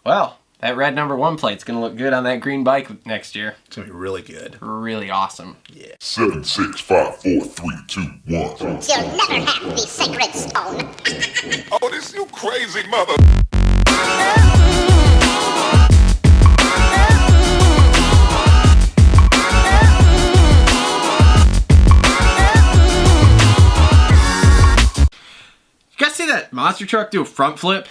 Well, that red #1 plate's going to look good on that green bike next year. It's going to be really good. Really awesome. Yeah. 7, 6, 5, 4, 3, 2, 1. You'll never have the sacred stone. Oh, this you crazy mother. You guys see that monster truck do a front flip?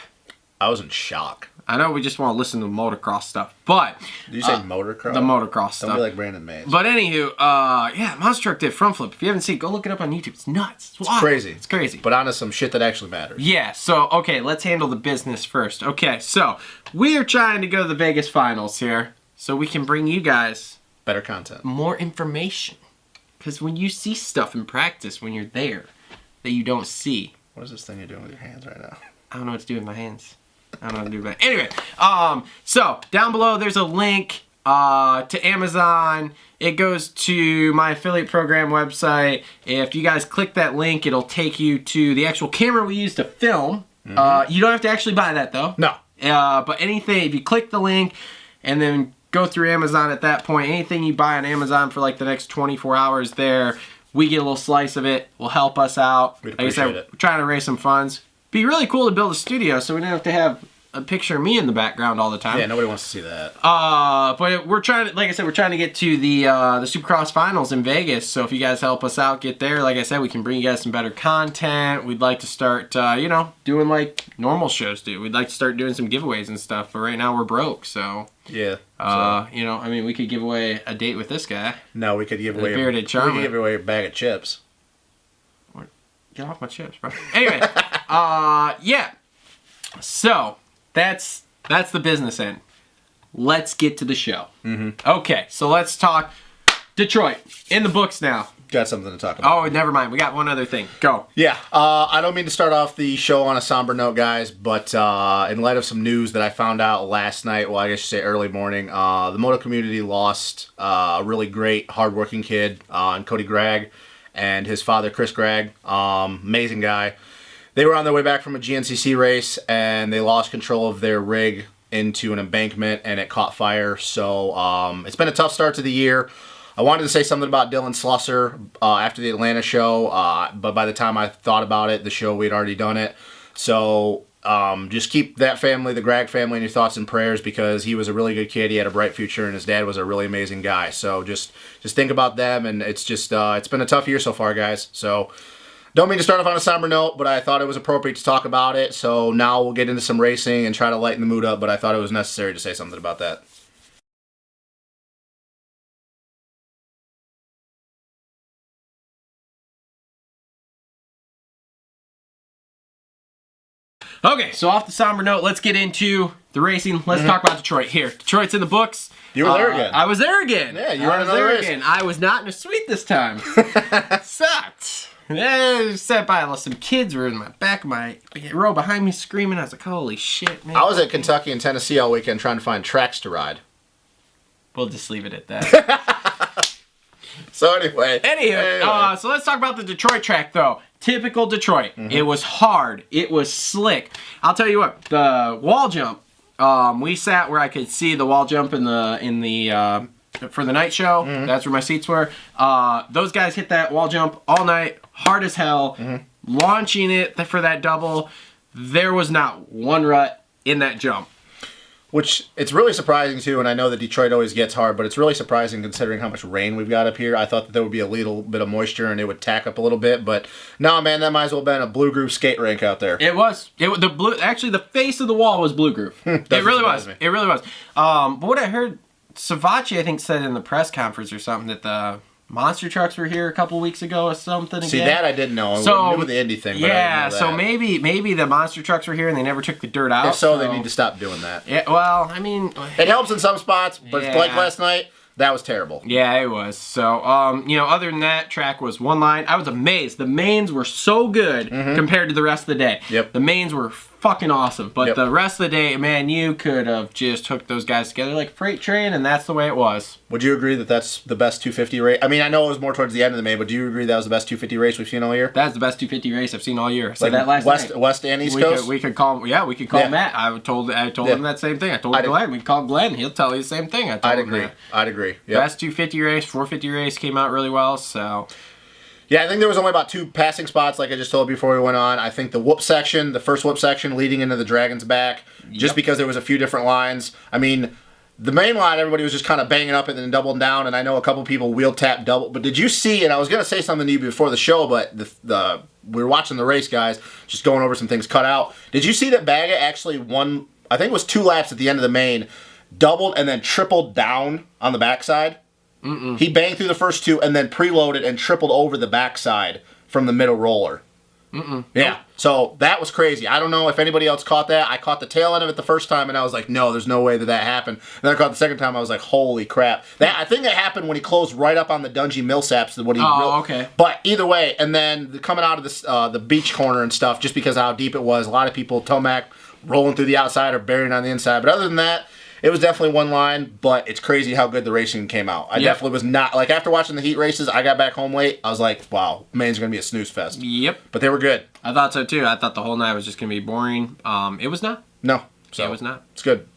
I was in shock. I know we just want to listen to motocross stuff, but... Did you say motocross? The motocross stuff. Don't be like Brandon Mays. But anywho, yeah, monster truck did front flip. If you haven't seen it, go look it up on YouTube. It's nuts. It's wild. crazy. It's crazy. But onto some shit that actually matters. Yeah, so, okay, let's handle the business first. Okay, so, we are trying to go to the Vegas finals here, so we can bring you guys... Better content. More information. Because when you see stuff in practice, when you're there, that you don't see... What is this thing you're doing with your hands right now? I don't know what to do with my hands. I don't know what to do with my... Anyway, so down below there's a link to Amazon. It goes to my affiliate program website. If you guys click that link, it'll take you to the actual camera we use to film. You don't have to actually buy that though. No. But anything, if you click the link and then go through Amazon at that point, anything you buy on Amazon for like the next 24 hours there, we get a little slice of it. Will help us out. We'd appreciate it. We're trying to raise some funds. Be really cool to build a studio so we don't have to have a picture of me in the background all the time. Yeah, nobody wants to see that. But we're trying to, like I said, we're trying to get to the Supercross finals in Vegas. So if you guys help us out, get there. Like I said, we can bring you guys some better content. We'd like to start, you know, doing like normal shows do. We'd like to start doing some giveaways and stuff. But right now we're broke, so. Yeah. You know, I mean, we could give away a date with this guy. No, we could give away. Bearded Charmer. We could give away a bag of chips. Get off my chips, bro. Anyway, yeah. So that's the business end. Let's get to the show. Okay, so let's talk Detroit. In the books now. Got something to talk about. Oh, never mind. We got one other thing. Go. Yeah, I don't mean to start off the show on a somber note, guys, but in light of some news that I found out last night, well, I guess you say early morning, the Moto community lost a really great, hardworking kid, Cody Gregg, and his father, Chris Gregg. Amazing guy. They were on their way back from a GNCC race, and they lost control of their rig into an embankment, and it caught fire. So it's been a tough start to the year. I wanted to say something about Dylan Slusser after the Atlanta show, but by the time I thought about it, the show, we'd already done it. So just keep that family, the Gregg family, in your thoughts and prayers, because he was a really good kid. He had a bright future, and his dad was a really amazing guy. So just think about them, and it's just it's been a tough year so far, guys. So don't mean to start off on a somber note, but I thought it was appropriate to talk about it. So now we'll get into some racing and try to lighten the mood up, but I thought it was necessary to say something about that. Okay, so off the somber note, let's get into the racing. Let's talk about Detroit. Here, Detroit's in the books. You were there again. I was there again. Yeah, you were in another race. Again. I was not in a suite this time. Sucked. Sat by some kids were in my back of my row behind me screaming. I was like, holy shit, man. I was at Kentucky and Tennessee all weekend trying to find tracks to ride. We'll just leave it at that. So anyway. So let's talk about the Detroit track, though. Typical Detroit. It was hard. It was slick. I'll tell you what. The wall jump. We sat where I could see the wall jump in the for the night show. That's where my seats were. Those guys hit that wall jump all night, hard as hell. Launching it for that double. There was not one rut in that jump. Which, it's really surprising, too, and I know that Detroit always gets hard, but it's really surprising considering how much rain we've got up here. I thought that there would be a little bit of moisture and it would tack up a little bit, but no, man, that might as well have been a Blue Groove skate rink out there. It was. Actually, the face of the wall was Blue Groove. It really was. It really was. But what I heard, Savachi, I think, said in the press conference or something that the monster trucks were here a couple weeks ago or something. See, that I didn't know. I knew the Indy thing, but I didn't know that. So maybe the monster trucks were here and they never took the dirt out. If so, they need to stop doing that. Yeah, well, I mean, it helps in some spots, but like last night, that was terrible. Yeah, it was. So, you know, other than that, track was one line. I was amazed. The mains were so good compared to the rest of the day. Yep. The mains were fucking awesome. But Yep. the rest of the day, man, you could have just hooked those guys together like a freight train, and that's the way it was. Would you agree that that's the best 250 race? I mean, I know it was more towards the end of the May, but do you agree that was the best 250 race we've seen all year? That's the best 250 race I've seen all year. So Like that last night, West and East Coast? we could call Yeah. Matt. I told Yeah. him that same thing. I told I'd- Glenn. We called Glenn. He'll tell you the same thing. I told I'd him agree. that. I'd agree. Yep. Best 250 race, 450 race came out really well. So Yeah, I think there was only about 2 passing spots, like I just told you before we went on. I think the whoop section, the first whoop section leading into the Dragon's Back, just Yep. because there was a few different lines. I mean, the main line, everybody was just kind of banging up and then doubling down, and I know a couple people wheel tap double. But did you see, and I was going to say something to you before the show, but we were watching the race, guys, just going over some things cut out. Did you see that Baga actually won, I think it was 2 laps at the end of the main, doubled and then tripled down on the backside? Mm-mm. He banged through the first 2 and then preloaded and tripled over the backside from the middle roller. Yeah, so that was crazy. I don't know if anybody else caught that. I caught the tail end of it the first time, and I was like, no, there's no way that happened. And then I caught it the second time, I was like, holy crap. I think that happened when he closed right up on the Dungy Millsaps. okay. But either way, and then coming out of this, the beach corner and stuff, just because of how deep it was, a lot of people, Tomac rolling through the outside or burying on the inside. But other than that, it was definitely one line, but it's crazy how good the racing came out. I definitely was not, like, after watching the heat races, I got back home late, I was like, wow, Maine's going to be a snooze fest. Yep. But they were good. I thought so too. I thought the whole night was just going to be boring. It was not. No. So It was not. It's good.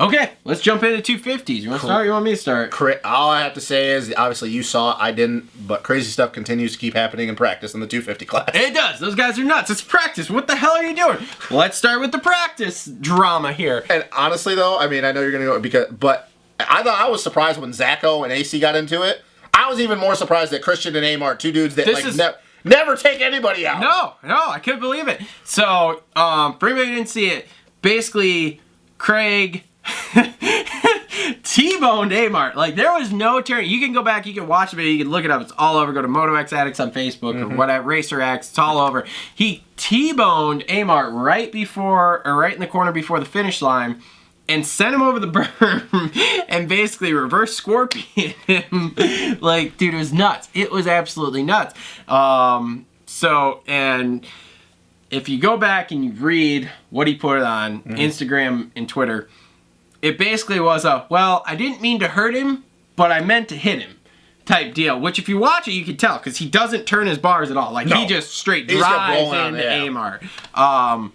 Okay, let's jump into 250s. You want to start or you want me to start? All I have to say is, obviously you saw it, I didn't, but crazy stuff continues to keep happening in practice in the 250 class. It does. Those guys are nuts. It's practice. What the hell are you doing? Let's start with the practice drama here. And honestly, though, I mean, I know you're going to go, but I was surprised when Zacho and AC got into it. I was even more surprised that Christian and Amar, 2 dudes that never take anybody out. No, I couldn't believe it. So, for anybody who didn't see it, basically, Craig T-boned Amart. Like, there was no turn. You can go back, you can watch it, you can look it up. It's all over. Go to Moto X Addicts on Facebook or whatever, Racer X. It's all over. He T-boned Amart right in the corner before the finish line and sent him over the berm and basically reverse scorpion him. Like, dude, it was nuts. It was absolutely nuts. And if you go back and you read what he put on Instagram and Twitter, it basically was I didn't mean to hurt him, but I meant to hit him type deal. Which if you watch it, you can tell, because he doesn't turn his bars at all. Like, he just straight drives into Amart.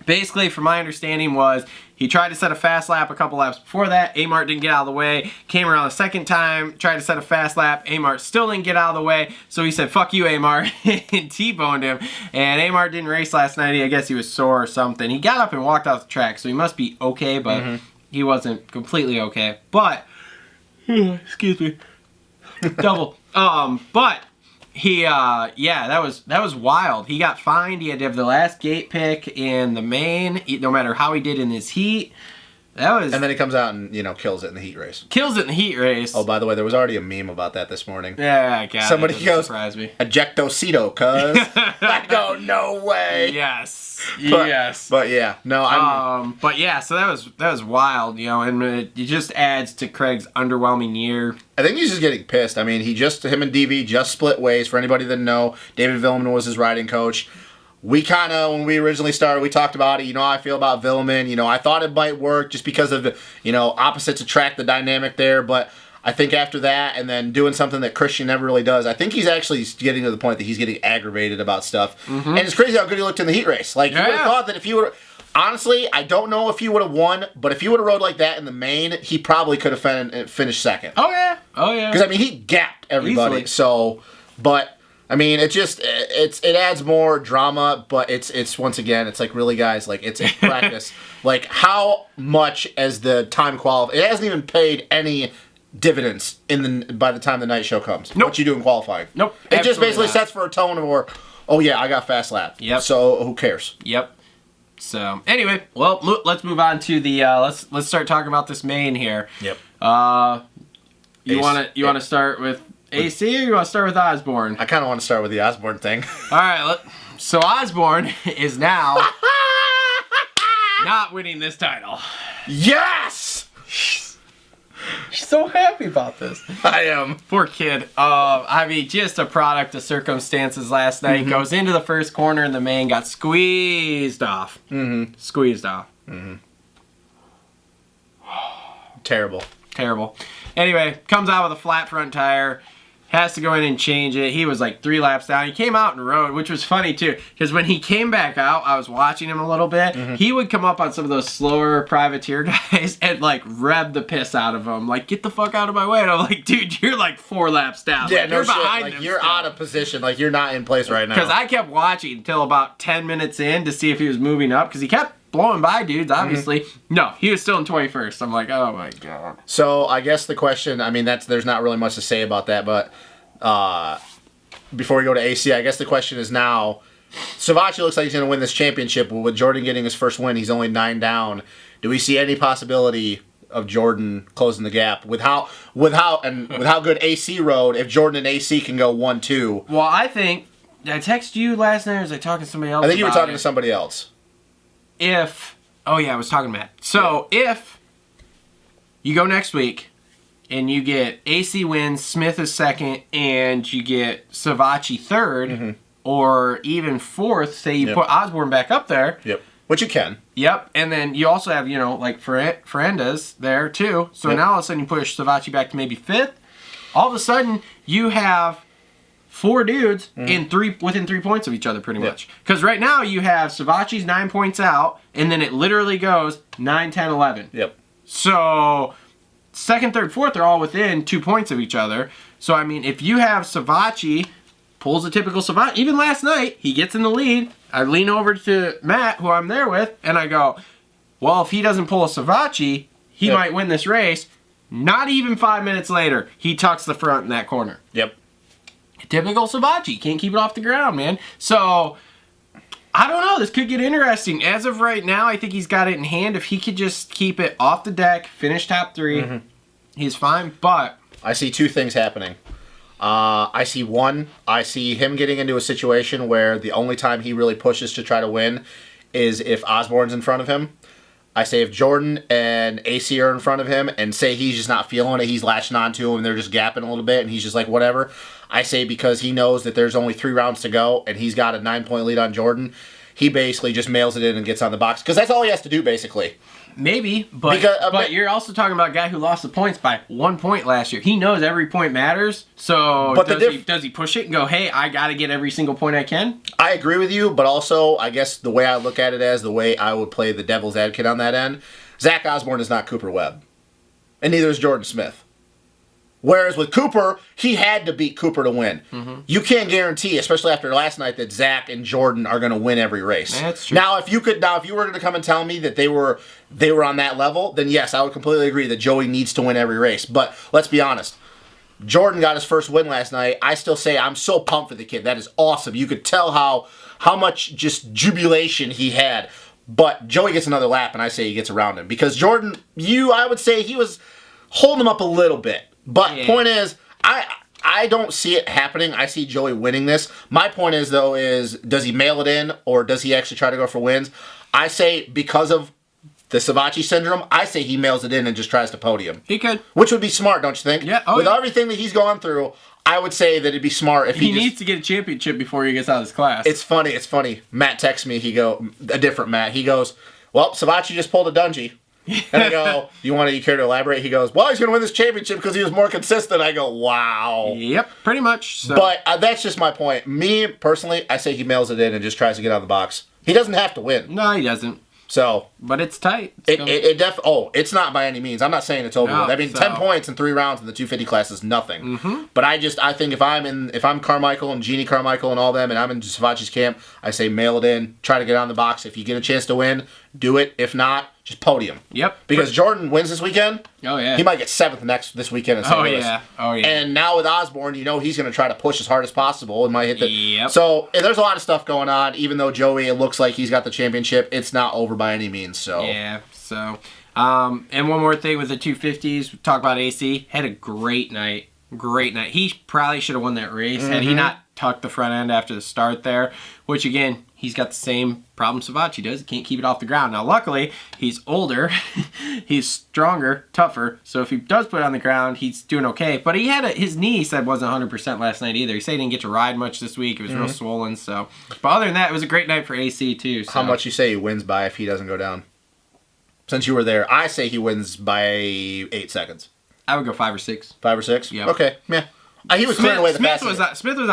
Basically, from my understanding, was he tried to set a fast lap a couple laps before that. Amart didn't get out of the way. Came around the second time, tried to set a fast lap. Amart still didn't get out of the way. So he said, fuck you, Amart, and T-boned him. And Amart didn't race last night. I guess he was sore or something. He got up and walked off the track, so he must be okay, but he wasn't completely okay. But, excuse me, double. But he, that was wild. He got fined. He had to have the last gate pick in the main, no matter how he did in his heat. And then he comes out and, kills it in the heat race. Kills it in the heat race. Oh, by the way, there was already a meme about that this morning. Yeah, I got Somebody it. goes, Surprise me. ejectocito, cuz. I go, no way. Yes. But yeah, no, but yeah, so that was wild, and it just adds to Craig's underwhelming year. I think he's just getting pissed. I mean, him and DV just split ways. For anybody that know, David Villeman was his riding coach. We kind of, when we originally started, we talked about it. You know how I feel about Villeman. I thought it might work just because of, opposites attract, the dynamic there. But I think after that, and then doing something that Christian never really does, I think he's actually getting to the point that he's getting aggravated about stuff. And it's crazy how good he looked in the heat race. Like, you would have thought that if he would, honestly, I don't know if he would have won, but if he would have rode like that in the main, he probably could have finished second. Oh yeah. Because, I mean, he gapped everybody. Easily. So, but I mean, it adds more drama, but it's once again, it's like, really, guys, like, it's practice. Like, how much as the time qualify, it hasn't even paid any dividends by the time the night show comes. Nope. What you do in qualifying. Nope. It just basically not. sets for a tone of oh yeah, I got fast lap. Yep. So who cares? Yep. So anyway, well, let's move on to the let's start talking about this main here. Yep. You want to start with AC or you want to start with Osborne? I kind of want to start with the Osborne thing. All right. So Osborne is now not winning this title. Yes. He's so happy about this. I am. Poor kid. I mean, just a product of circumstances last night. Goes into the first corner and the man got squeezed off. Squeezed off. Terrible. Terrible. Anyway, comes out with a flat front tire. Has to go in and change it. He was like 3 laps down. He came out and rode, which was funny too. Because when he came back out, I was watching him a little bit. He would come up on some of those slower privateer guys and like rev the piss out of them. Like, get the fuck out of my way. And I'm like, dude, you're like 4 laps down. Yeah, like, no you're shit. behind Like, him you're still. out of position. Like, you're not in place right now. Because I kept watching until about 10 minutes in to see if he was moving up. Because he kept blowing by dudes, obviously. No, he was still in 21st. I'm like, oh my God. So, I guess the question, I mean, there's not really much to say about that, but before we go to AC, I guess the question is now, Savatgy looks like he's going to win this championship, but with Jordan getting his first win, he's only 9 down. Do we see any possibility of Jordan closing the gap with how good AC rode? If Jordan and AC can go 1-2, Well, I think, did I text you last night or was I talking to somebody else? I think you were about talking it? to somebody else. Oh yeah, I was talking to Matt. So if you go next week and you get AC wins, Smith is second, and you get Savatgy third, or even fourth, say you put Osborne back up there. Yep. Which you can. Yep, and then you also have, like Ferrandes there too. So now all of a sudden you push Savatgy back to maybe fifth. All of a sudden you have 4 dudes within 3 points of each other pretty much. Because right now you have Savatgy's 9 points out, and then it literally goes 9, 10, 11. Yep. So second, third, fourth are all within 2 points of each other. So, I mean, if you have Savatgy, pulls a typical Savatgy, even last night, he gets in the lead. I lean over to Matt, who I'm there with, and I go, well, if he doesn't pull a Savatgy, he might win this race. Not even 5 minutes later, he tucks the front in that corner. Yep. Typical Savatgy. Can't keep it off the ground, man. So, I don't know. This could get interesting. As of right now, I think he's got it in hand. If he could just keep it off the deck, finish top 3, he's fine. But I see 2 things happening. I see him getting into a situation where the only time he really pushes to try to win is if Osborne's in front of him. I say if Jordan and AC are in front of him and say he's just not feeling it, he's latching onto him and they're just gapping a little bit and he's just like, whatever. I say because he knows that there's only 3 rounds to go and he's got a 9-point lead on Jordan, he basically just mails it in and gets on the box. Because that's all he has to do, basically. maybe, but you're also talking about a guy who lost the points by 1 point last year. He knows every point matters. So But does he push it and go, hey, I got to get every single point I can? I agree with you, but also I guess the way I look at it as the way I would play the devil's advocate on that end, Zach Osborne is not Cooper Webb. And neither is Jordan Smith. Whereas with Cooper, he had to beat Cooper to win. Mm-hmm. You can't guarantee, especially after last night, that Zach and Jordan are going to win every race. That's true. Now, if you were going to come and tell me that they were on that level, then yes, I would completely agree that Joey needs to win every race. But let's be honest. Jordan got his first win last night. I still say I'm so pumped for the kid. That is awesome. You could tell how much just jubilation he had. But Joey gets another lap, and I say he gets around him. Because Jordan, I would say he was holding him up a little bit. But point is, I don't see it happening. I see Joey winning this. My point is, though, does he mail it in or does he actually try to go for wins? I say because of the Savatgy syndrome, I say he mails it in and just tries to podium. He could. Which would be smart, don't you think? Yeah. With everything that he's gone through, I would say that it'd be smart if he needs to get a championship before he gets out of his class. It's funny. Matt texts me. A different Matt. He goes, well, Savatgy just pulled a Dungey. And I go, you care to elaborate? He goes, well, he's going to win this championship because he was more consistent. I go, wow. Yep, pretty much. So. But that's just my point. Me, personally, I say he mails it in and just tries to get out of the box. He doesn't have to win. No, he doesn't. So, but it's tight. It's not by any means. I'm not saying it's over. No, I mean, 10 points in 3 rounds in the 250 class is nothing. Mm-hmm. But I think if I'm Carmichael and Jeannie Carmichael and all them, and I'm in Savatgy's camp, I say mail it in, try to get on the box. If you get a chance to win, do it. If not, just podium. Yep. Because Jordan wins this weekend. Oh yeah. He might get 7th this weekend in St. Louis. Oh yeah. And now with Osborne, he's going to try to push as hard as possible and might hit the. Yep. So there's a lot of stuff going on. Even though Joey, it looks like he's got the championship, it's not over by any means. So. Yeah. So, and one more thing with the 250s, we talk about AC. Had a great night. Great night. He probably should have won that race had he not tucked the front end after the start there. Which again, he's got the same problem Savachi does. He can't keep it off the ground. Now, luckily, he's older, he's stronger, tougher. So if he does put it on the ground, he's doing okay. But he had his knee, he said, wasn't 100% last night either. He said he didn't get to ride much this week. It was real swollen. So, but other than that, it was a great night for AC too. So. How much you say he wins by if he doesn't go down? Since you were there, I say he wins by 8 seconds. I would go 5 or 6. 5 or 6? Yeah. Okay. Yeah. He was clearing away the fastest. Smith was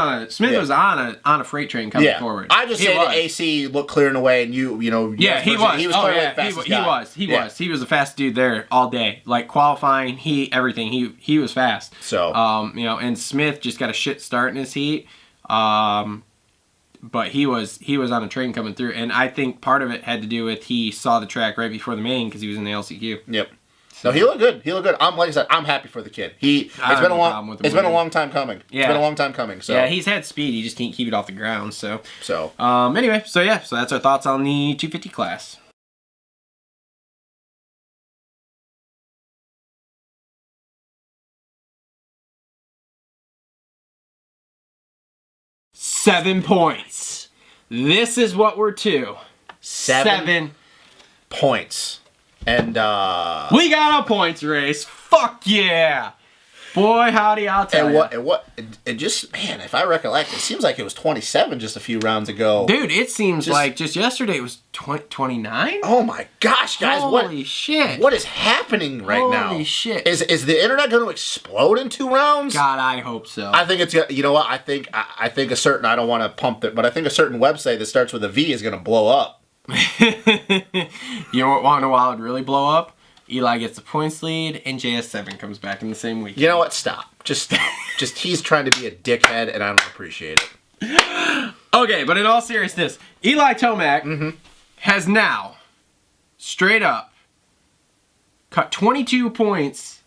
on a freight train coming forward. I just say that AC looked clearing away, and you know. Yeah, he was. He was clearing away the fastest guy. He was the fastest dude there all day. Like qualifying, everything. He was fast. So and Smith just got a shit start in his heat. But he was on a train coming through, and I think part of it had to do with he saw the track right before the main because he was in the LCQ. Yep. No, he looked good. Like I said, I'm happy for the kid. It's been a long time coming. Yeah. It's been a long time coming. So yeah, he's had speed. He just can't keep it off the ground. So anyway, so that's our thoughts on the 250 class. Seven points. This is what we're to. 7 points. And we got a points race. Fuck yeah. Boy, howdy, I'll tell you. And just, man, if I recollect, it seems like it was 27 just a few rounds ago. Dude, it seems like just yesterday it was 29? Oh my gosh, guys. Holy shit. What is happening right now? Holy shit. Is the internet going to explode in 2 rounds? God, I hope so. I think it's, you know what, I think a certain, I don't want to pump it, but I think a certain website that starts with a V is going to blow up. You want to know why it would really blow up? Eli gets the points lead, and JS7 comes back in the same week. You know what? Stop. Just he's trying to be a dickhead, and I don't appreciate it. Okay, but in all seriousness, Eli Tomac has now, straight up, cut 22 points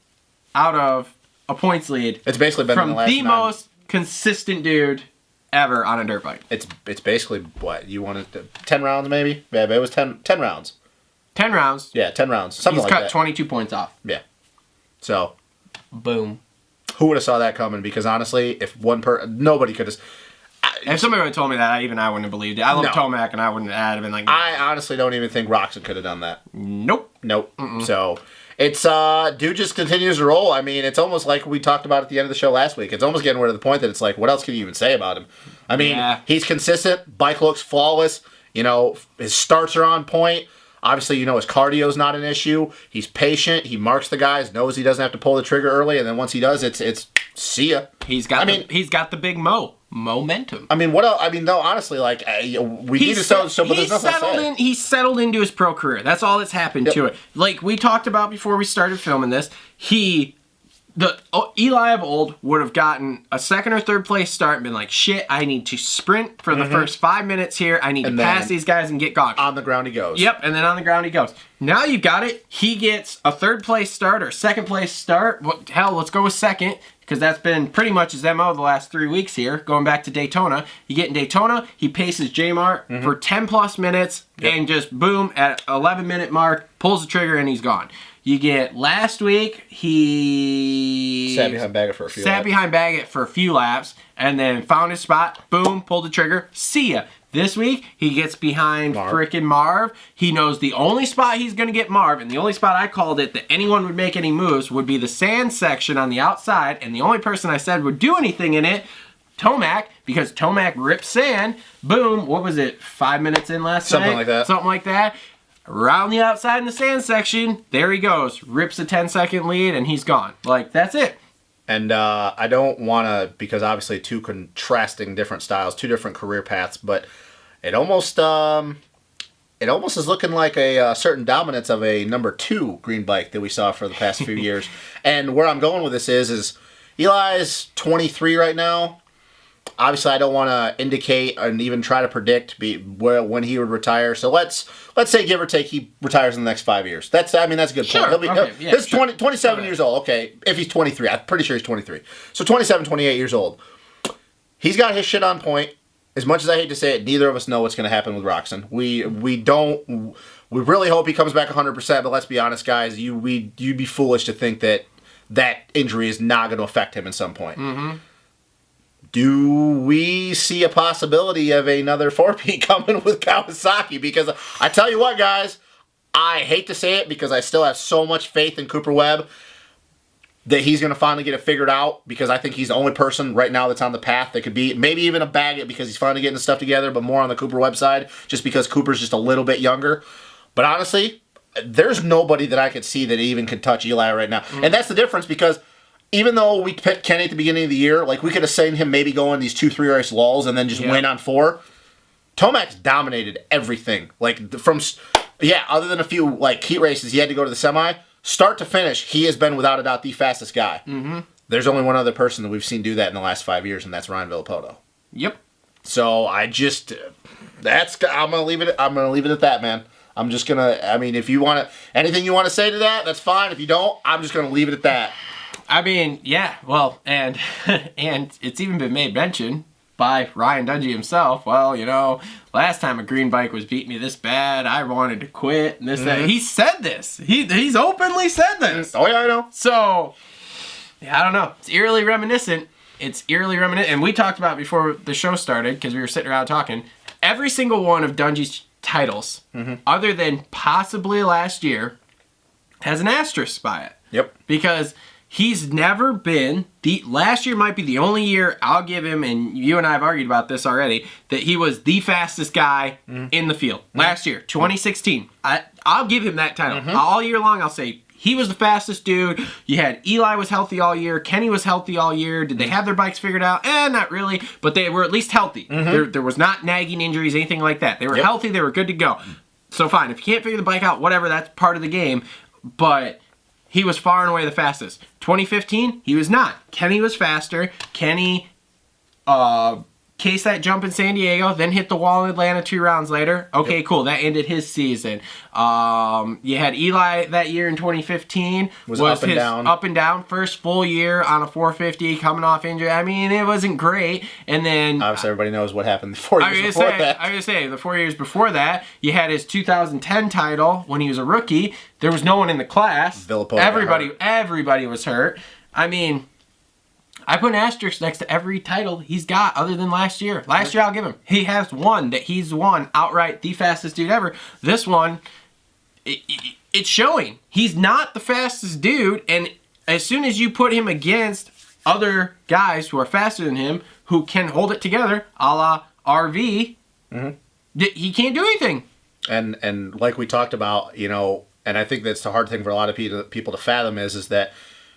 out of a points lead. It's basically been from the last the most consistent dude ever on a dirt bike. It's basically what you wanted to, 10 rounds maybe. Yeah, but it was 10 rounds. 10 rounds. Yeah, 10 rounds. Something like that. He's cut 22 points off. Yeah. So, boom. Who would have saw that coming? Because honestly, if nobody could have. If somebody would have told me that, even I wouldn't have believed it. I love Tomac, and I wouldn't have been like. I honestly don't even think Roxon could have done that. Nope. Mm-mm. So it's dude just continues to roll. I mean, it's almost like we talked about at the end of the show last week. It's almost getting to the point that it's like, what else can you even say about him? I mean, he's consistent. Bike looks flawless. You know, his starts are on point. Obviously, you know, his cardio's not an issue. He's patient. He marks the guys, knows he doesn't have to pull the trigger early, and then once he does, it's see ya. He's got the big momentum. I mean, what else? I mean, no, honestly, like we need to but there's nothing to say. He's settled into his pro career. That's all that's happened to it. Like we talked about before we started filming this, Eli of old would have gotten a second or third place start and been like, shit, I need to sprint for the first 5 minutes here. I need to pass these guys and get gone. On the ground he goes. Yep, and then on the ground he goes. Now you've got it. He gets a third place start or second place start. Hell, let's go with second because that's been pretty much his MO the last 3 weeks here, going back to Daytona. You get in Daytona, he paces J-Mart for 10 plus minutes and just boom, at 11-minute mark, pulls the trigger and he's gone. You get last week, he sat behind Baggett for a few laps and then found his spot, boom, pulled the trigger, see ya. This week, he gets behind frickin' Marv. He knows the only spot he's going to get Marv, and the only spot I called it that anyone would make any moves would be the sand section on the outside, and the only person I said would do anything in it, Tomac, because Tomac rips sand. Boom, what was it, 5 minutes in last night? Something like that. Around the outside in the sand section, there he goes. Rips a 10-second lead, and he's gone. Like, that's it. And I don't want to, because obviously two contrasting different styles, two different career paths, but it almost is looking like a certain dominance of a number 2 green bike that we saw for the past few years. And where I'm going with this is Eli's 23 right now. Obviously, I don't want to indicate and even try to predict when he would retire. So let's say, give or take, he retires in the next 5 years. That's a good point. He's 27 years old. Okay, if he's 23, I'm pretty sure he's 23. So 27, 28 years old. He's got his shit on point. As much as I hate to say it, neither of us know what's going to happen with Roxon. We really hope he comes back 100%. But let's be honest, guys. You'd be foolish to think that injury is not going to affect him at some point. Mm-hmm. Do we see a possibility of another 4P coming with Kawasaki? Because I tell you what, guys, I hate to say it because I still have so much faith in Cooper Webb that he's going to finally get it figured out, because I think he's the only person right now that's on the path that could be, maybe even a Baggett because he's finally getting the stuff together, but more on the Cooper Webb side just because Cooper's just a little bit younger. But honestly, there's nobody that I could see that even could touch Eli right now. And that's the difference, because even though we picked Kenny at the beginning of the year, like we could have seen him maybe go in these 2-3 race lulls and then just win on 4. Tomac's dominated everything. Like other than a few like heat races, he had to go to the semi. Start to finish, he has been without a doubt the fastest guy. There's only one other person that we've seen do that in the last 5 years, and that's Ryan Villapoto. Yep. So I'm gonna leave it. I'm gonna leave it at that, man. I'm just gonna. I mean, if you want to, anything you want to say to that, that's fine. If you don't, I'm just gonna leave it at that. I mean, yeah, well, and it's even been made mention by Ryan Dungey himself. Well, last time a green bike was beating me this bad, I wanted to quit, and this, that. He said this. He's openly said this. Oh, yeah, I know. So, yeah, I don't know. It's eerily reminiscent. And we talked about it before the show started, because we were sitting around talking. Every single one of Dungey's titles, other than possibly last year, has an asterisk by it. Yep. Because he's never been last year might be the only year I'll give him, and you and I have argued about this already, that he was the fastest guy in the field. Last year, 2016. I'll give him that title. All year long I'll say he was the fastest dude. You had Eli was healthy all year. Kenny was healthy all year. Did they have their bikes figured out? Not really, but they were at least healthy. There was not nagging injuries, anything like that. They were healthy. They were good to go. So fine, if you can't figure the bike out, whatever, that's part of the game. But he was far and away the fastest. 2015, he was not. Kenny was faster. Kenny cased that jump in San Diego, then hit the wall in Atlanta 2 rounds later. Okay, cool. That ended his season. You had Eli that year in 2015. Was up and down. Up and down. First full year on a 450 coming off injury. I mean, it wasn't great. And then obviously everybody knows what happened the 4 years before that. I was going to say, the 4 years before that, you had his 2010 title when he was a rookie. There was no one in the class. Everybody was hurt. I mean, I put an asterisk next to every title he's got other than last year. Last year, I'll give him. He has one that he's won outright, the fastest dude ever. This one, it's showing. He's not the fastest dude, and as soon as you put him against other guys who are faster than him, who can hold it together, a la RV, he can't do anything. And like we talked about, and I think that's the hard thing for a lot of people to fathom is that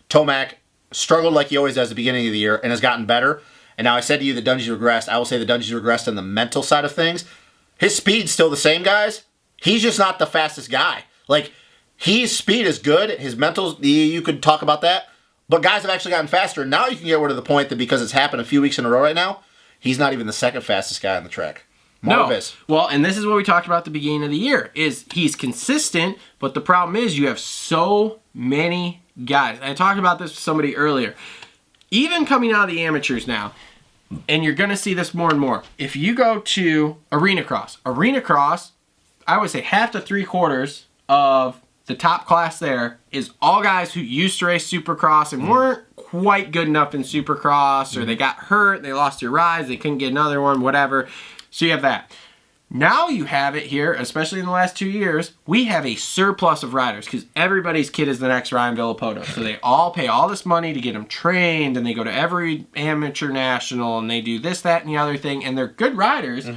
Tomac struggled like he always does at the beginning of the year and has gotten better. And now I said to you that Dungey's regressed. I will say that Dungey's regressed on the mental side of things. His speed's still the same, guys. He's just not the fastest guy. Like, his speed is good. His mental, you could talk about that. But guys have actually gotten faster. Now you can get rid of the point that because it's happened a few weeks in a row right now, he's not even the second fastest guy on the track. No. Well, and this is what we talked about at the beginning of the year, is he's consistent, but the problem is you have so many guys. I talked about this with somebody earlier. Even coming out of the amateurs now, and you're going to see this more and more, if you go to Arena Cross, I would say half to 3/4 of the top class there is all guys who used to race Supercross and weren't quite good enough in Supercross, or they got hurt, they lost their rides, they couldn't get another one, whatever. So you have that. Now you have it here, especially in the last 2 years, we have a surplus of riders because everybody's kid is the next Ryan Villapoto. So they all pay all this money to get them trained, and they go to every amateur national, and they do this, that, and the other thing, and they're good riders,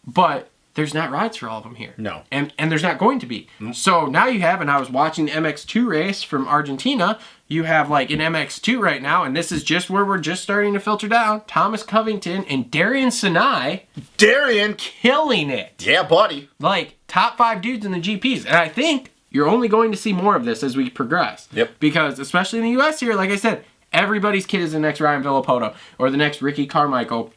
but there's not rides for all of them here. No. And there's not going to be. So now you have, and I was watching the MX2 race from Argentina, you have like an MX2 right now, and this is just where we're just starting to filter down. Thomas Covington and Darian Sinai. Darian killing it. Yeah, buddy. Like, top 5 dudes in the GPs. And I think you're only going to see more of this as we progress. Yep. Because, especially in the U.S. here, like I said, everybody's kid is the next Ryan Villapoto or the next Ricky Carmichael.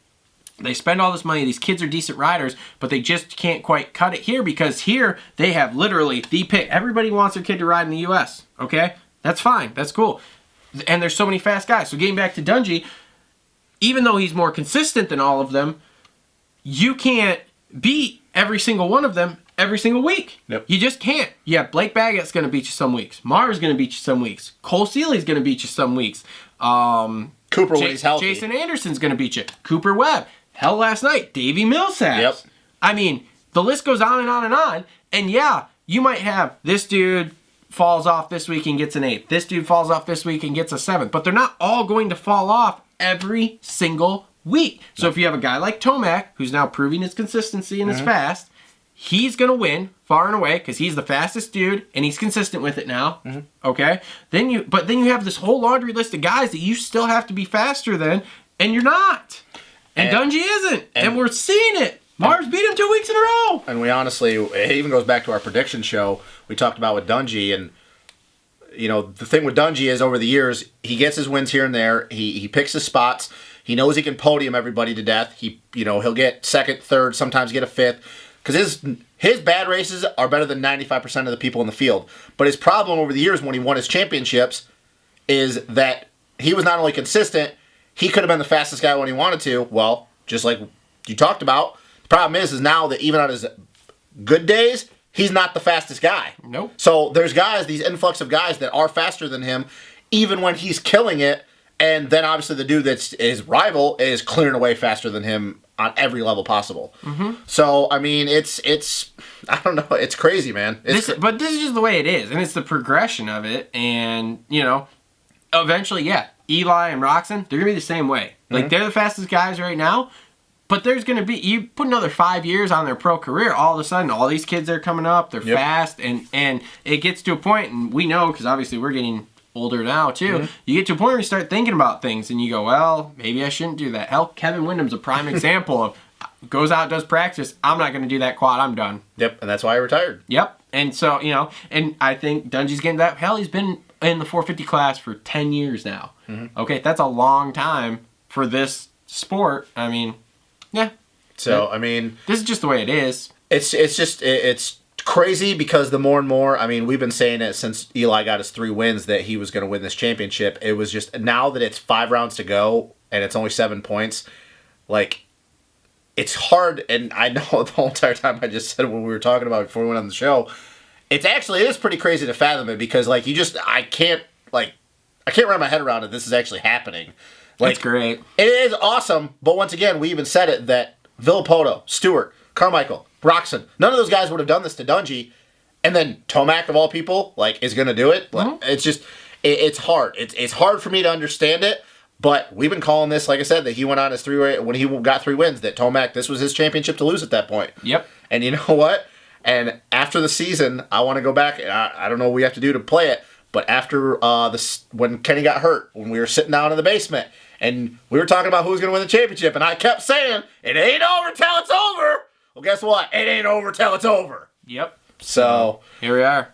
They spend all this money. These kids are decent riders, but they just can't quite cut it here because here they have literally the pick. Everybody wants their kid to ride in the U.S., okay? That's fine. That's cool. And there's so many fast guys. So getting back to Dungey, even though he's more consistent than all of them, you can't beat every single one of them every single week. Yep. You just can't. Yeah, Blake Baggett's going to beat you some weeks. Mara's going to beat you some weeks. Cole Seeley's going to beat you some weeks. Cooper when he's healthy. Jason Anderson's going to beat you. Cooper Webb. Hell, last night, Davey Millsaps. Yep. I mean, the list goes on and on and on. And yeah, you might have this dude falls off this week and gets an 8th. This dude falls off this week and gets a 7th. But they're not all going to fall off every single week. So if you have a guy like Tomac, who's now proving his consistency and is fast, he's going to win far and away because he's the fastest dude and he's consistent with it now. Okay? Then you have this whole laundry list of guys that you still have to be faster than, and you're not. And Dungey isn't. And we're seeing it. Mars beat him 2 weeks in a row. And we honestly, it even goes back to our prediction show we talked about with Dungey. And, you know, the thing with Dungey is over the years, he gets his wins here and there. He picks his spots. He knows he can podium everybody to death. He'll get 2nd, 3rd, sometimes get a 5th. Because his bad races are better than 95% of the people in the field. But his problem over the years when he won his championships is that he was not only consistent, he could have been the fastest guy when he wanted to. Well, just like you talked about, the problem is now that even on his good days, he's not the fastest guy. Nope. So there's guys, these influx of guys that are faster than him, even when he's killing it. And then obviously the dude that's his rival is clearing away faster than him on every level possible. So, I mean, it's I don't know, it's crazy, man. But this is just the way it is, and it's the progression of it, and, you know, eventually, yeah, Eli and Roxon, they're going to be the same way. Like, they're the fastest guys right now, but there's going to be, you put another 5 years on their pro career, all of a sudden, all these kids are coming up, they're fast, and it gets to a point, and we know, because obviously we're getting older now too, you get to a point where you start thinking about things and you go, well, maybe I shouldn't do that. Hell, Kevin Wyndham's a prime example of goes out, does practice, I'm not going to do that quad, I'm done. Yep, and that's why I retired. Yep. And so, you know, and I think Dungey's getting that. Hell, he's been in the 450 class for 10 years now. Okay, that's a long time for this sport. I mean, yeah. So, I mean, this is just the way it is. It's crazy because the more and more, I mean, we've been saying it since Eli got his 3 wins that he was going to win this championship. It was just, now that it's 5 rounds to go and it's only 7 points, like, it's hard. And I know the whole entire time I just said when we were talking about it before we went on the show, it is pretty crazy to fathom it because, like, I can't wrap my head around it. This is actually happening. Like, That's great. It is awesome. But once again, we even said it that Villapoto, Stewart, Carmichael, Roxon, none of those guys would have done this to Dungey, and then Tomac of all people, like, is going to do it. Like, it's just, it's hard. It's hard for me to understand it, but we've been calling this, like I said, that he went on his 3 when he got 3 wins, that Tomac, this was his championship to lose at that point. Yep. And you know what? And after the season, I want to go back, and I don't know what we have to do to play it, but after when Kenny got hurt, when we were sitting down in the basement, and we were talking about who was going to win the championship, and I kept saying, it ain't over till it's over. Well, guess what? It ain't over till it's over. Yep. So here we are.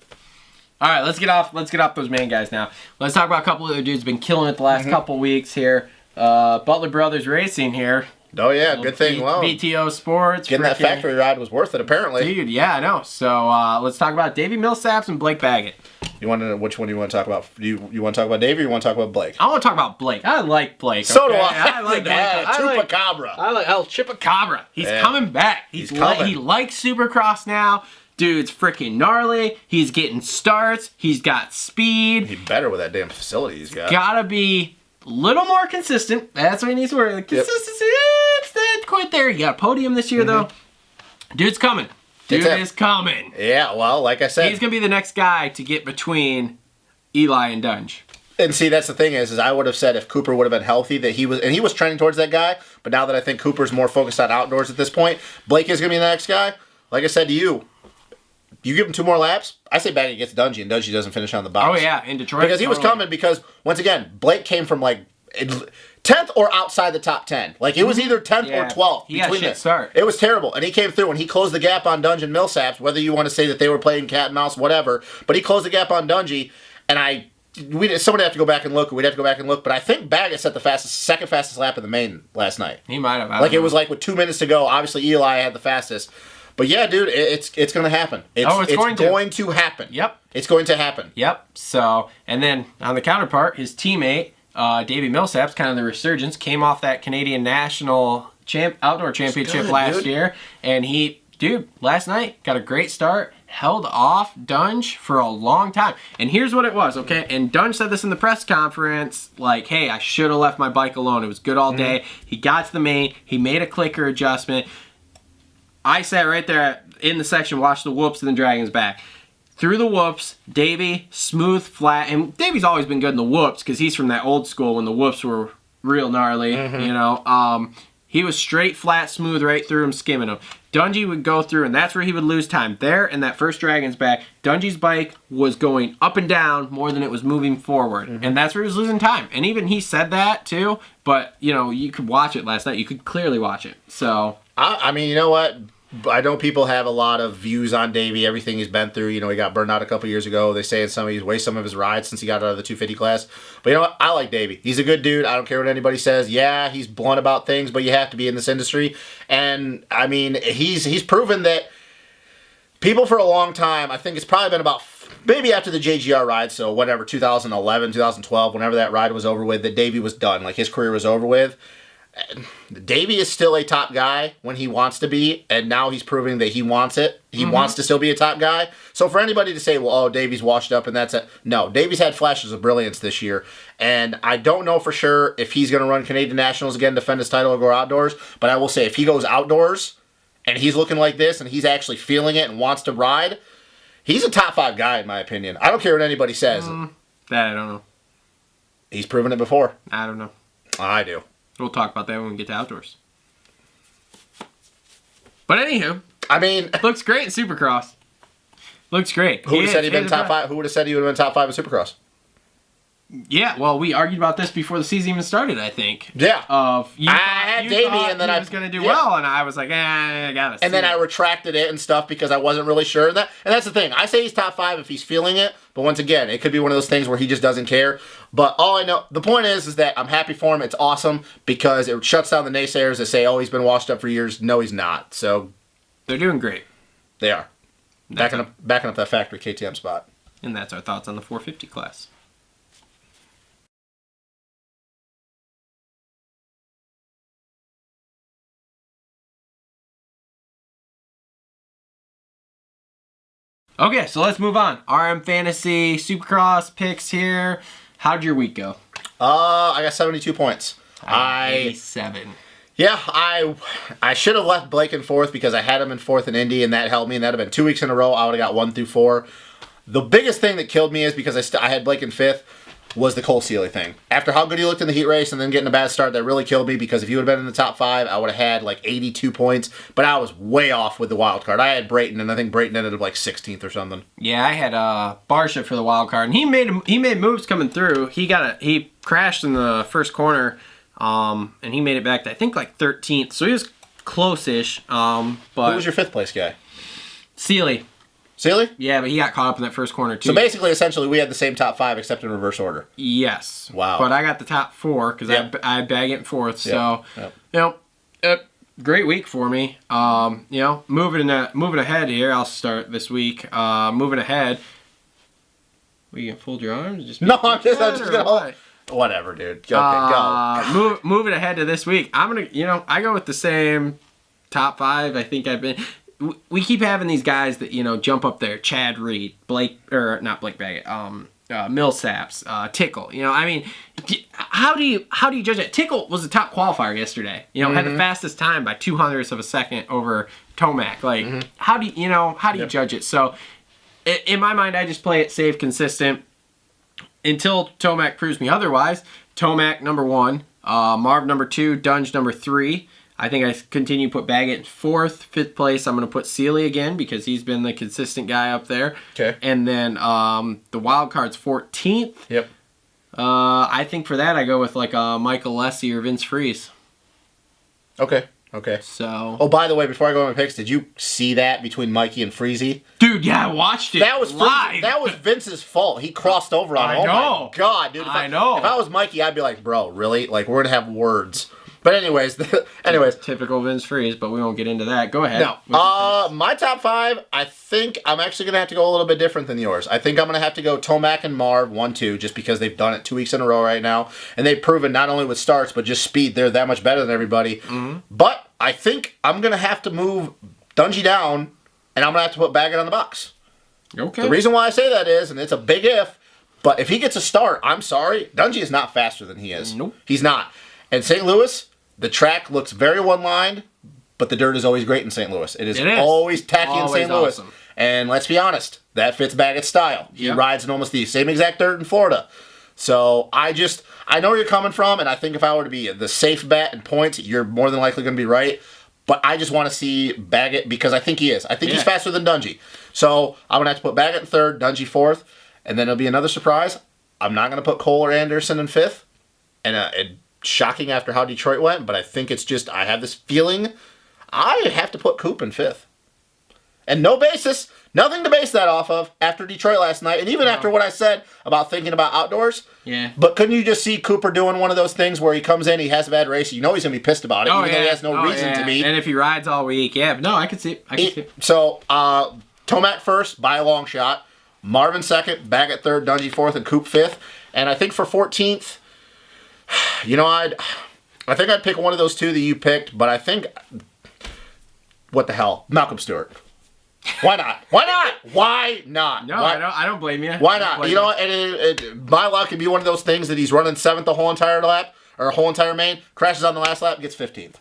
All right, let's get off those main guys now. Let's talk about a couple of other dudes been killing it the last couple weeks here. Butler Brothers Racing here. Oh yeah, good thing. Well, BTO Sports. Getting that factory ride was worth it, apparently. Dude, yeah, I know. So let's talk about Davey Millsaps and Blake Baggett. You want to know which one you want to talk about? You want to talk about Davey or you want to talk about Blake? I want to talk about Blake. I like Blake. So do I. I like Blake. Chupacabra. I like El Chupacabra. He's coming back. He's coming. He likes Supercross now. Dude's freaking gnarly. He's getting starts. He's got speed. He's better with that damn facility he's got. Gotta be a little more consistent. That's what he needs to work. Consistency, it's not quite there. He got a podium this year, though. Dude's coming. Dude is coming. Yeah, well, like I said. He's going to be the next guy to get between Eli and Dunge. And see, that's the thing is I would have said if Cooper would have been healthy that he was trending towards that guy, but now that I think Cooper's more focused on outdoors at this point, Blake is going to be the next guy. Like I said to you give him 2 more laps, I say Baggett gets Dungey and Dungey doesn't finish on the box. Oh, yeah, in Detroit. Because he was coming because, once again, Blake came from, like, 10th or outside the top 10. Like, it was either 10th or 12th. He got a shit start. It was terrible. And he came through and he closed the gap on Dunge and Millsaps, whether you want to say that they were playing cat and mouse, whatever. But he closed the gap on Dungey, and somebody have to go back and look, or we'd have to go back and look, but I think Baggett set the second fastest lap of the main last night. He might have. Like, it was like with 2 minutes to go. Obviously, Eli had the fastest. But yeah, dude, it's going to happen. It's going to happen. Yep. It's going to happen. Yep. So, and then on the counterpart, his teammate, Davey Millsaps, kind of the resurgence, came off that Canadian National Outdoor Championship last year. And last night, got a great start. held off Dunge for a long time. And here's what it was, okay? And Dunge said this in the press conference, like, hey, I should have left my bike alone. It was good all day. He got to the main. He made a clicker adjustment. I sat right there in the section, watched the whoops and the Dragon's back. Through the whoops, Davey, smooth, flat. And Davey's always been good in the whoops because he's from that old school when the whoops were real gnarly, you know. He was straight, flat, smooth, right through him, skimming him. Dungy would go through, and that's where he would lose time. There in that first Dragon's back, Dungy's bike was going up and down more than it was moving forward. And that's where he was losing time. And even he said that, too. But, you know, you could watch it last night. You could clearly watch it. So I mean, you know what? I know people have a lot of views on Davey, everything he's been through. You know, he got burned out a couple years ago. They say he's wasted some of his rides since he got out of the 250 class. But you know what? I like Davey. He's a good dude. I don't care what anybody says. Yeah, he's blunt about things, but you have to be in this industry. And, I mean, he's proven that people for a long time, I think it's probably been about maybe after the JGR ride, so whatever, 2011, 2012, whenever that ride was over with, that Davey was done. Like, his career was over with. Davey is still a top guy when he wants to be, and now he's proving that he wants it. He wants to still be a top guy. So for anybody to say, well, oh, Davey's washed up and that's it. No, Davey's had flashes of brilliance this year, and I don't know for sure if he's going to run Canadian Nationals again, defend his title, or go outdoors, but I will say if he goes outdoors and he's looking like this and he's actually feeling it and wants to ride, he's a top 5 guy in my opinion. I don't care what anybody says. that I don't know. He's proven it before. I don't know. I do. We'll talk about that when we get to outdoors. But anywho, I mean, looks great in Supercross. Looks great. Who would have said he'd been top 5? Who would have said he would have been top 5 in Supercross? Yeah, well, we argued about this before the season even started, I think. Yeah. I had Davey, and then I was going to do well, and I was like, I got to see. And then I retracted it and stuff because I wasn't really sure. And that's the thing. I say he's top 5 if he's feeling it, but once again, it could be one of those things where he just doesn't care. But all I know, the point is that I'm happy for him. It's awesome because it shuts down the naysayers that say, oh, he's been washed up for years. No, he's not. So they're doing great. They are. Backing up that factory KTM spot. And that's our thoughts on the 450 class. Okay, so let's move on. RM Fantasy, Supercross picks here. How'd your week go? I got 72 points. 87. Yeah, I should have left Blake in 4th because I had him in 4th in Indy, and that helped me. And that'd have been 2 weeks in a row. I would have got 1 through 4. The biggest thing that killed me is because I had Blake in 5th was the Cole Seeley thing. After how good he looked in the heat race and then getting a bad start, that really killed me because if he would have been in the top 5, I would have had like 82 points. But I was way off with the wild card. I had Brayton, and I think Brayton ended up like 16th or something. Yeah, I had Barsha for the wild card, and he made moves coming through. He crashed in the first corner, and he made it back to I think like 13th, so he was close-ish. But who was your 5th place guy? Seeley. Seeley? Yeah, but he got caught up in that first corner too. So basically, essentially, we had the same top 5 except in reverse order. Yes. Wow. But I got the top 4 because I bag it in 4th. So you know, great week for me. You know, moving ahead here. I'll start this week. Moving ahead. You gonna fold your arms? I'm just gonna. Whatever, dude. Okay, go. Moving ahead to this week. I'm gonna. You know, I go with the same top 5. I think I've been. We keep having these guys that, you know, jump up there. Chad Reed, not Blake Baggett, Millsaps, Tickle. You know, I mean, how do you judge it? Tickle was the top qualifier yesterday. You know, had the fastest time by 0.02 of a second over Tomac. Like, how do you judge it? So, in my mind, I just play it safe, consistent until Tomac proves me otherwise. Tomac number 1, Marv number 2, Dunge number 3. I think I continue to put Baggett in 4th. 5th place, I'm going to put Seeley again because he's been the consistent guy up there. Okay. And then the wild card's 14th. Yep. I think for that I go with like Michael Lessie or Vince Freeze. Okay. So. Oh, by the way, before I go on my picks, did you see that between Mikey and Freezy? Dude, yeah, I watched it. That was live. That was Vince's fault. He crossed over on him. I know. Oh my God, dude. If I was Mikey, I'd be like, bro, really? Like, we're gonna have words. But anyways, typical Vince Freeze, but we won't get into that. Go ahead. No. My top 5, I think I'm actually going to have to go a little bit different than yours. I think I'm going to have to go Tomac and Marv 1-2 just because they've done it 2 weeks in a row right now. And they've proven not only with starts, but just speed. They're that much better than everybody. But I think I'm going to have to move Dungy down, and I'm going to have to put Baggett on the box. Okay. The reason why I say that is, and it's a big if, but if he gets a start, I'm sorry, Dungey is not faster than he is. Nope. He's not. And St. Louis, the track looks very one-lined, but the dirt is always great in St. Louis. It is always tacky in St. Louis. Awesome. And let's be honest, that fits Baggett's style. He rides in almost the same exact dirt in Florida. So I know where you're coming from, and I think if I were to be the safe bet in points, you're more than likely going to be right. But I just want to see Baggett because I think he is. I think he's faster than Dungey. So I'm going to have to put Baggett in third, Dungey fourth, and then it'll be another surprise. I'm not going to put Cole or Anderson in fifth. And shocking after how Detroit went, but I think it's just, I have this feeling I have to put Coop in fifth. And no basis, nothing to base that off of after Detroit last night, and even after what I said about thinking about outdoors. Yeah. But couldn't you just see Cooper doing one of those things where he comes in, he has a bad race, you know he's going to be pissed about it, even though he has no reason to be. And if he rides all week, no, I can see it. So, Tomac first, by a long shot. Marvin second, Baggett third, Dungey fourth, and Coop fifth. And I think for 14th, I think I'd pick one of those two that you picked, but I think, what the hell, Malcolm Stewart. Why not? Why not? Why not? No, I don't blame you. Why not? You know what? My luck could be one of those things that he's running seventh the whole entire lap, or a whole entire main, crashes on the last lap, gets 15th.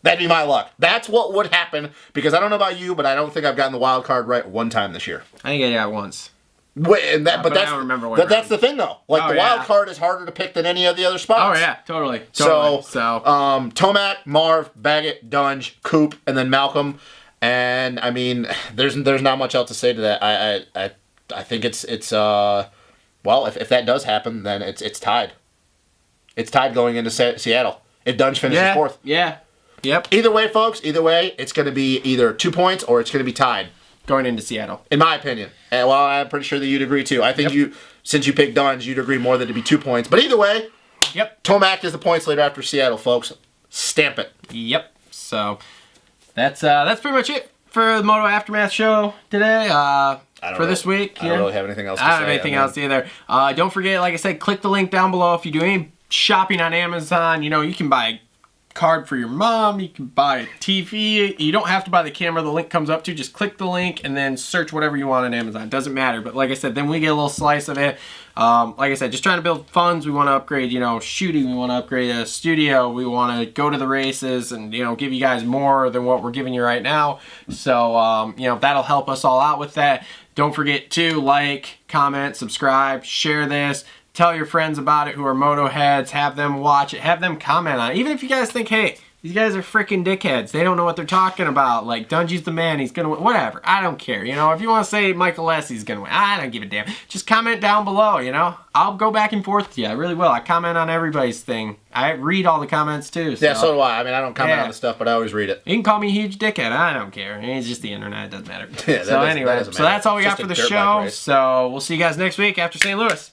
That'd be my luck. That's what would happen, because I don't know about you, but I don't think I've gotten the wild card right one time this year. I think I got once. But I don't remember what that's the thing, though. Like, the wild card is harder to pick than any of the other spots. Oh, yeah, totally. So, Tomac, Marv, Baggett, Dunge, Coop, and then Malcolm. And, I mean, there's not much else to say to that. I think it's well, if that does happen, then it's tied. It's tied going into Seattle. If Dunge finishes fourth. Yeah. Yep. Either way, folks, it's going to be either 2 points or it's going to be tied. Going into Seattle. In my opinion. And, well, I'm pretty sure that you'd agree, too. I think since you picked Dunge, you'd agree more that it'd be 2 points. But either way, Tomac is the points leader after Seattle, folks. Stamp it. Yep. So, that's pretty much it for the Moto Aftermath show today. This week. I don't really have anything else to say. I don't have anything else either. Don't forget, like I said, click the link down below. If you do any shopping on Amazon, you can buy card for your mom, you can buy a TV, you don't have to buy the camera the link comes up to, just click the link and then search whatever you want on Amazon. It doesn't matter, but like I said, then we get a little slice of it. Like I said, just trying to build funds. We want to upgrade, shooting, we want to upgrade a studio, we want to go to the races and, give you guys more than what we're giving you right now. So, that'll help us all out with that. Don't forget to like, comment, subscribe, share this. Tell your friends about it who are moto heads. Have them watch it. Have them comment on it. Even if you guys think, hey, these guys are freaking dickheads. They don't know what they're talking about. Like, Dungey's the man. He's going to win. Whatever. I don't care. If you want to say Michael Lessie's going to win, I don't give a damn. Just comment down below, I'll go back and forth with you. I really will. I comment on everybody's thing. I read all the comments, too. So. Yeah, so do I. I mean, I don't comment on the stuff, but I always read it. You can call me a huge dickhead. I don't care. It's just the internet. It doesn't matter. Yeah, so anyway, that's all we got for the show. So we'll see you guys next week after St. Louis.